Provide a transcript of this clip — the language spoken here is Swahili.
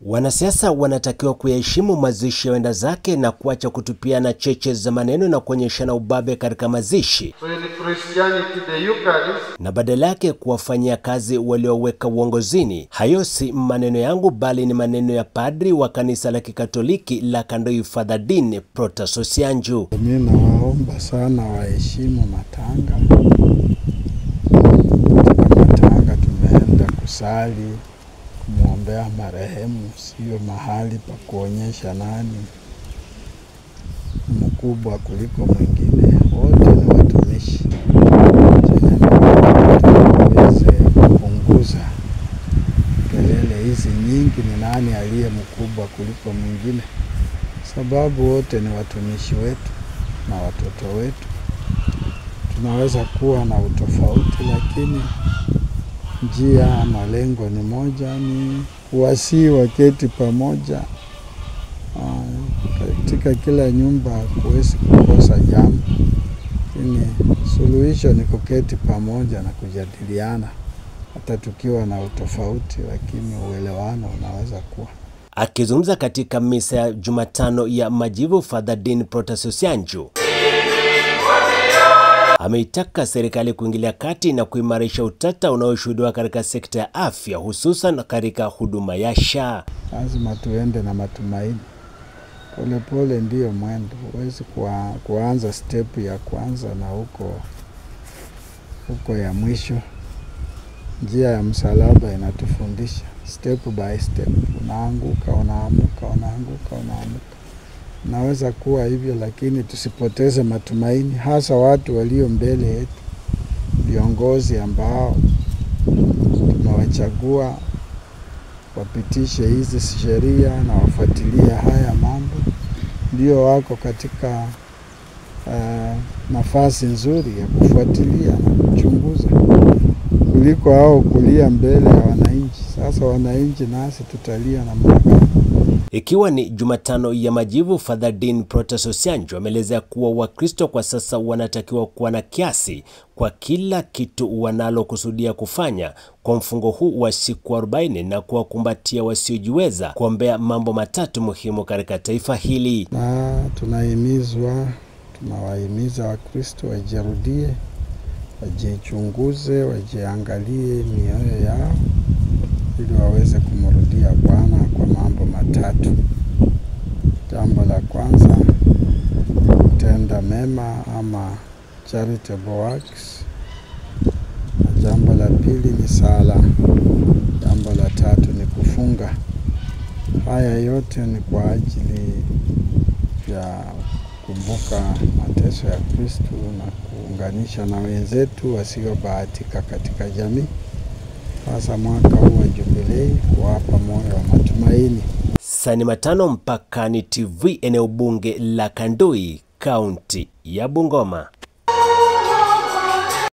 Wanasiasa wanatakiwa kuyaheshimu mazishi ya wenda zake na kuacha kutupiana cheche za maneno na kuonyeshana ubabe katika mazishi. Na badala yake kuwafanyia kazi walioweka uongozini. Hayo si maneno yangu bali ni maneno ya padri wa kanisa la Kikatoliki la Kandui Father Dean Protas Osianju. Mimi nawaomba sana waheshimu matanga. Matanga tumeenda kusali kumwombea marehemu, sio mahali pa kuonyesha nani mkubwa kuliko mwingine. Wote ni watumishi. Tuweze kupunguza kelele hizi nyingi, ni nani aliye mkubwa kuliko mwingine, sababu wote ni watumishi wetu na watoto wetu. Tunaweza kuwa na utofauti, lakini njia ama lengo ni moja, ni kuwasihi waketi pamoja. Katika kila nyumba kuwezi kukosa jambo, lakini suluhisho ni kuketi pamoja na kujadiliana, hata tukiwa na utofauti, lakini uelewano unaweza kuwa. Akizungumza katika misa ya Jumatano ya Majivu, Father Dean Protas Osianju ameitaka serikali kuingilia kati na kuimarisha utata unaoshuhudiwa katika sekta ya afya, hususan katika huduma ya SHA. Lazima tuende na matumaini. Pole pole ndio mwendo. Huwezi kuanza step ya kwanza na huko ya mwisho. Njia ya msalaba inatufundisha step by step. Unaanguka, unaamuka, unaanguka, unaamuka. Naweza kuwa hivyo, lakini tusipoteze matumaini, hasa watu walio mbele yetu, viongozi ambao tunawachagua wapitishe hizi sheria na wafuatilia haya mambo. Ndio wako katika nafasi nzuri ya kufuatilia na kuchunguza kuliko hao kulia mbele ya wananchi. Sasa wananchi nasi tutalia na mwaka. Ikiwa ni Jumatano ya Majivu, Father Dean Protas Osianju ameelezea kuwa Wakristo kwa sasa wanatakiwa kuwa na kiasi kwa kila kitu wanalokusudia kufanya kwa mfungo huu wa siku 40 na kuwakumbatia wasiojiweza, kuombea mambo matatu muhimu katika taifa hili. Na tunawahimiza Wakristo wajirudie, wajichunguze, wajiangalie mioyo yao ili waweze kumrudia Bwana kwa mambo matatu. Jambo la kwanza, kutenda mema ama charitable works. Jambo la pili ni sala. Jambo la tatu ni kufunga. Haya yote ni kwa ajili ya kukumbuka mateso ya Kristo na kuunganisha na wenzetu wasiobahatika katika jamii. Sasa mwaka huu wa jubilei kuwapa moyo wa matumaini. Sani Matano, Mpakani TV, eneo bunge la Kandui, kaunti ya Bungoma.